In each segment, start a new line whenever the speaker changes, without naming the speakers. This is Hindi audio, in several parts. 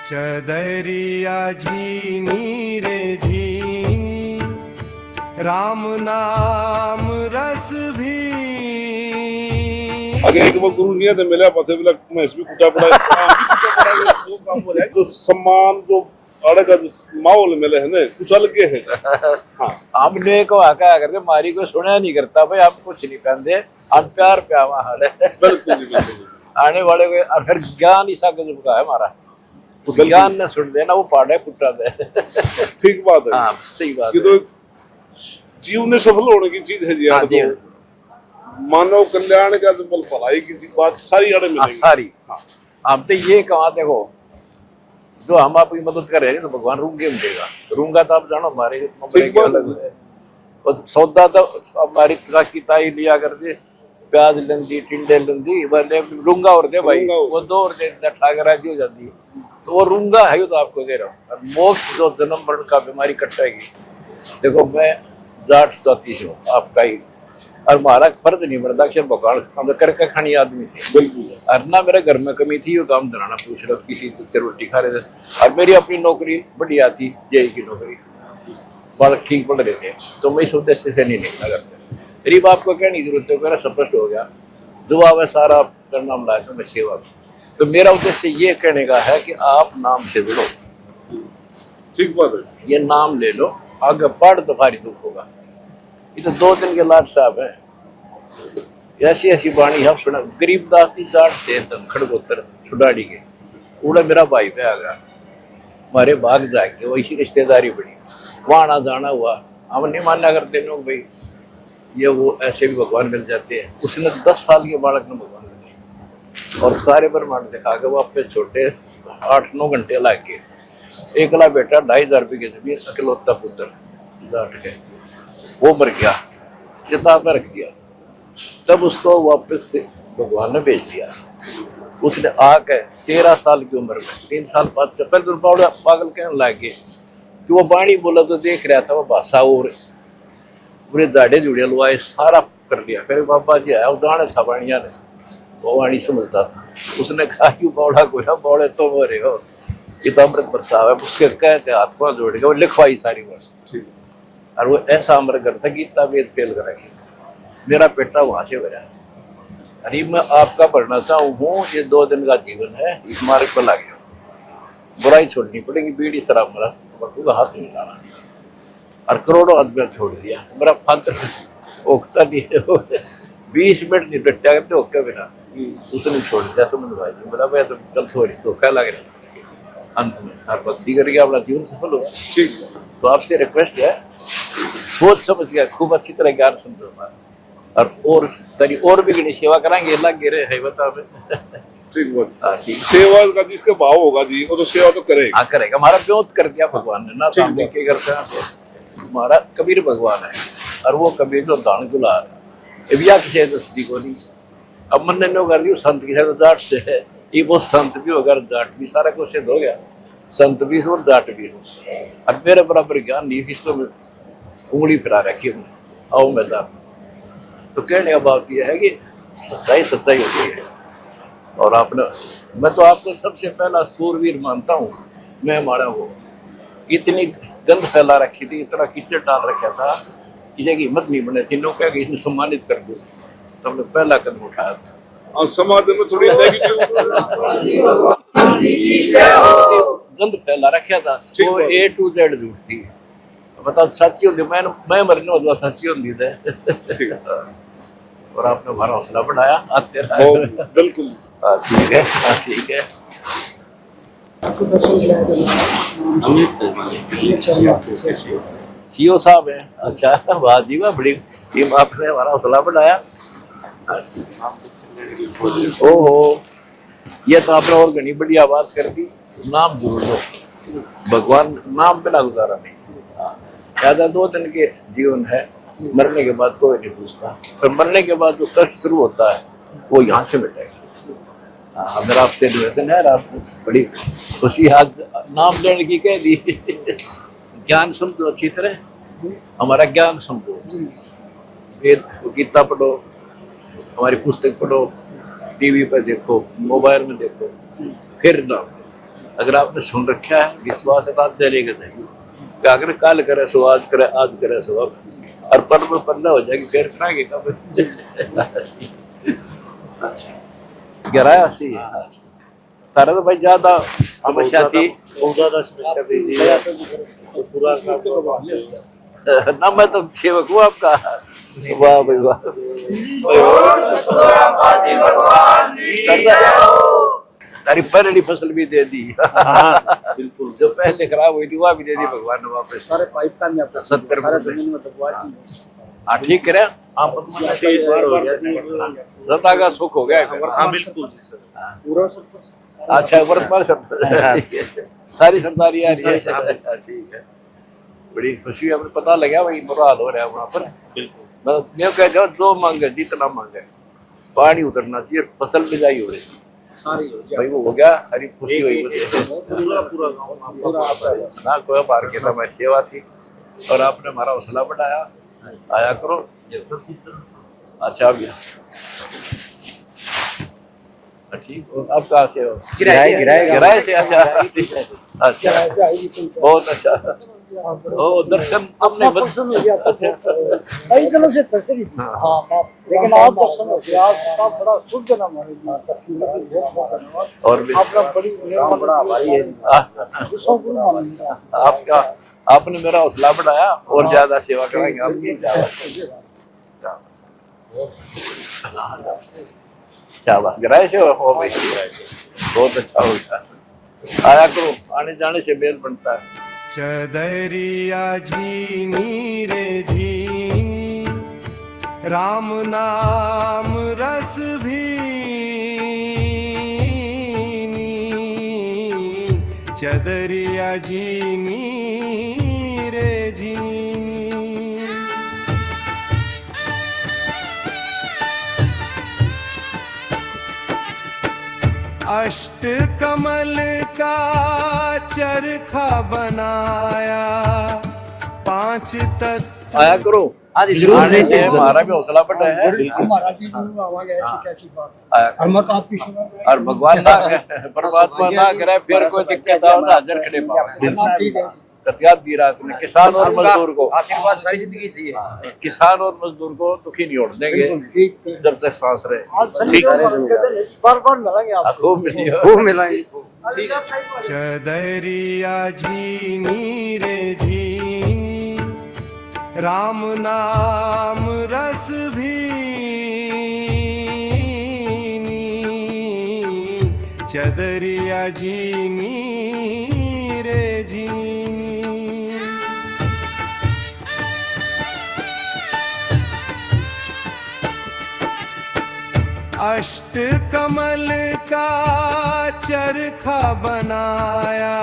चदरिया झीनी रे झीनी, राम नाम रस भी।
आगे एक वो गुरु जी थे मिले पासे भी मैं इसमें कुटा पड़ा वो काम हो रहा है जो सम्मान जो अड़गा जो माहौल मिले है ना कुछ अलग है। हाँ
हमने को आका करके मारी को सुना नहीं करता भाई, आप कुछ नहीं कहते, हम प्यार प्यावा हाल है।
बिल्कुल
आने वाले को फिर ज्ञान ही सा गजब का है हमारा, उस ज्ञान ने सुन देना वो पाड़े कुटा दे।
ठीक बात है।
हाँ सही बात
है। तो जीवन में सफल होने की चीज है जी यार, तो मानव कल्याण का जो बल भलाई की बात सारी आड़े मिलेगी
सारी। हम तो ये कहा देखो जो हम आपकी मदद कर रहे हैं तो भगवान रूंगे देगा, रूंगा तो आप जानो हमारे अलग है। और सौदा तो हमारी ताई लिया करते, प्याज लंदी टिंडे लंदी बोले रूंगा और दे भाई, वो 2 और दे ठाकर राजी हो जाती है, तो वो रूंगा है तो आपको दे रहा हूँ। और मोक्ष जो जन्म मरण का बीमारी कटेगी, देखो मैं जाट जाति से हूँ आपका ही, और हमारा फर्ज नहीं बनता कि भगवान हम करके खानी आदमी थे। और ना मेरे घर में कमी थी, वो काम धराना पूछ रहा किसी से रोटी खा रहे थे। और मेरी अपनी नौकरी बढ़िया थी, जेई की नौकरी, बाल ठीक पढ़ रहे थे, तो मैं इस उद्देश्य से नहीं निकला करते। गरीब आपको क्या नहीं जरूरत है, मेरा स्पष्ट हो गया, दुआ वह सारा करना मिला मैं सेवा। तो मेरा उद्देश्य ये कहने का है कि आप नाम से जुड़ो।
ठीक बात है।
ये नाम ले लो, आगे पढ़ तो भारी दुख होगा। ये तो 2 दिन के लाट साहब है, ऐसी ऐसी बाणी हम सुना। गरीबदास की जाट से खड़गोतर छुडाड़ी के उड़ा मेरा भाई पे आ गया, हमारे भाग जाके वो इसी रिश्तेदारी बड़ी, वहाँ आना जाना हुआ। हम नहीं मानना करते लोग भाई ये वो ऐसे भी भगवान मिल जाते हैं। उसने 10 साल के बालक ने भगवान मिले और सारे ब्रह्मांड दिखा के वो अपने छोटे 8-9 घंटे ला के, एकला बेटा 2500 रुपये की जमीन, अकेलौता पुत्र जाट के, वो मर गया, चिता में रख दिया। तब उसको वापस से भगवान ने भेज दिया। उसने आके 13 साल की उम्र में 3 साल बाद चप्पल तो पागल कहने लगे कि वो बाणी बोला तो देख रहा था वो भाषा, और पूरे दाढ़े जुड़े लुआए सारा कर लिया। फिर बाबा जी आया उदाहरण था बाणिया ने, तो वाणी समझता था। उसने कहा कि बौड़ा को बौड़े तो मरे हो, ये तो अमृत बरसा है। उसके कहते हाथ पाँव जोड़ के वो लिखवाई सारी बात, और वो ऐसा अमृत करता कि इतना वेद फेल करेंगे। मेरा बेटा वहां से भरा। अरे मैं आपका पढ़ना चाहूँ, ये 2 दिन का जीवन है, इस मार्ग पर लग गया, बुराई छोड़नी पड़ेगी, बीड़ी शराब मरा का हाथ नहीं लाना, और करोड़ों आदमी छोड़ दिया। मेरा फादर ओखता नहीं है, 20 मिनट नहीं डटा करते ओके बिना, उसने छोड़ दिया। समझ भाई बोला भाई तो कल थोड़ी धोखा लग रहा। अंत में हर भक्ति करके अपना जीवन सफल हुआ। ठीक, तो आपसे रिक्वेस्ट है, सोच समझ गया, खूब अच्छी तरह ज्ञान समझो, और तेरी और भी गणी सेवा कराएंगे, लग गिरे है बता।
ठीक बात। सेवा का जिसका भाव होगा जी वो तो सेवा तो करेगा।
हाँ करेगा, हमारा ब्योत कर दिया भगवान ने ना, काम लेके करते हैं। हमारा कबीर भगवान है, और वो कबीर जो दान गुलार किसी दस्ती को नहीं। अब मन ने कर दी संत की जाट से है, ये वो संत भी होगा जाट भी, सारा कुछ सिद्ध हो गया, संत भी हो जाट भी हो। अब मेरे बराबर ज्ञान नहीं, इसको उंगली फिरा रखी हमने, आओ मैदान। तो कहने का बात यह है कि सच्चाई सच्चाई होती है। और आपने, मैं तो आपको सबसे पहला सूरवीर मानता हूँ। मैं हमारा वो इतनी गंद फैला रखी थी, इतना कीचड़ डाल रखा था, किसी की हिम्मत नहीं बने थी। लोग क्या कि इसने सम्मानित कर दो, तो हमने पहला कदम उठाया था।
और समाज में थोड़ी
गंद फैला रखा था, वो A to Z झूठ थी। बताओ सच्ची होती, मैं मरने वाला सच्ची होती थे। और आपने हमारा हौसला बढ़ाया, आते रहे।
बिल्कुल
ठीक है, ठीक है। सीओ साहब है, अच्छा वाह जी वाह, बड़ी टीम, आपने हमारा हौसला बढ़ाया। ओहो, ये तो आपने और घनी बढ़िया बात कर दी। नाम जोड़ लो, भगवान नाम बिना गुजारा नहीं। ज्यादा 2 दिन के जीवन है, मरने के बाद कोई नहीं पूछता, पर मरने के बाद जो कष्ट शुरू होता है वो यहाँ से मिटेगा। अगर आपसे निवेदन है, आप बड़ी खुशी आज नाम लेने की कह दी। ज्ञान समझो अच्छी तरह, हमारा ज्ञान समझो, वेद गीता पढ़ो, हमारी पुस्तक पढ़ो, टीवी पर देखो, मोबाइल में देखो, फिर नाम अगर आपने सुन रखा है विश्वास है तो आप चलेगा नहीं। क्या अगर कल करे सो आज करे, आज करे सो अब, और पर में पल्ला हो जाएगी फिर खाएंगे कब। गिराया सी तारा तो भाई ज्यादा समस्या थी ना, मैं तो सेवक हूँ आपका। वाह भाई वाह, तारी पहली फसल भी दे दी। बिल्कुल, जो पहले खराब हुई थी वह भी दे दी भगवान ने वापस।
सारे पाइप का नहीं आपका
70
सारा जमीन में दबवा दी।
ठीक करे, सदा का सुख हो गया।
हाँ बिल्कुल पूरा सब कुछ।
अच्छा वर्तमान सब सारी सरदारी आ रही है। ठीक है, बड़ी खुशी, हमें पता लगा भाई बुरा हाल हो रहा है वहाँ पर। बिल्कुल, मैं कह जाओ जो मांग है जितना मांग है, पानी उतरना चाहिए, फसल बिजाई हो रही
सारी हो
भाई, वो हो गया, हरी खुशी हुई
पूरा पूरा
ना। कोई बार के मैं सेवा थी और आपने हमारा हौसला बढ़ाया, आया करो। अच्छा भैया ठीक, अब कहाँ से हो? किराए से। अच्छा अच्छा, बहुत अच्छा। ओ दर्शन अपने
अच्छा कई दिनों से तस्वीर। हाँ लेकिन आप दर्शन हो गया, आपका बड़ा शुभ जन्म हमारे लिए।
और भी
आपका बड़ी बड़ा भाई है
आपका, आपने मेरा हौसला बढ़ाया और ज्यादा सेवा कराएंगे आपकी। शाबाश, गिराए से हो भाई, बहुत अच्छा होगा। आया करो, आने जाने से मेल बनता है।
चदरिया झीनी रे झीनी, राम नाम रस भीनी, चदरिया झीनी रे झीनी। अष्ट कमल का चरखा बनाया, 5 तत्व।
आया करो,
आज
आने से हमारा भी हौसला बढ़ा है।
हमारा भी आवाज ऐसी कैसी बात है।
आया
और मत आपकी सुनो।
और भगवान ना परमात्मा ना करे फिर कोई दिक्कत आओ ना हाजिर खड़े पाओ।
ठीक है,
कतियाब दी रात में किसान और मजदूर को,
आशीर्वाद सारी जिंदगी चाहिए।
किसान और मजदूर को दुखी नहीं होने देंगे
ठीक है,
जब तक सांस रहे।
आज संडे को बार मिलेंगे आपको।
खूब मिलिए,
खूब मिलेंगे।
चदरिया झीनी रे झीनी, राम नाम रस भीनी, चदरिया झीनी रे झीनी। अष्ट कमल का चरखा बनाया,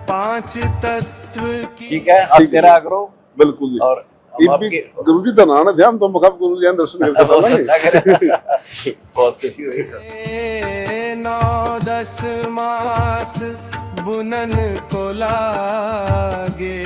5 तत्व की।
ठीक है, अब तेरा करो।
बिल्कुल जी।
और
गुरु जी का नाम है, ध्यान तो मुखाब गुरु जी दर्शन करके
बहुत खुशी हुई।
9-10 मास बुनन को लागे,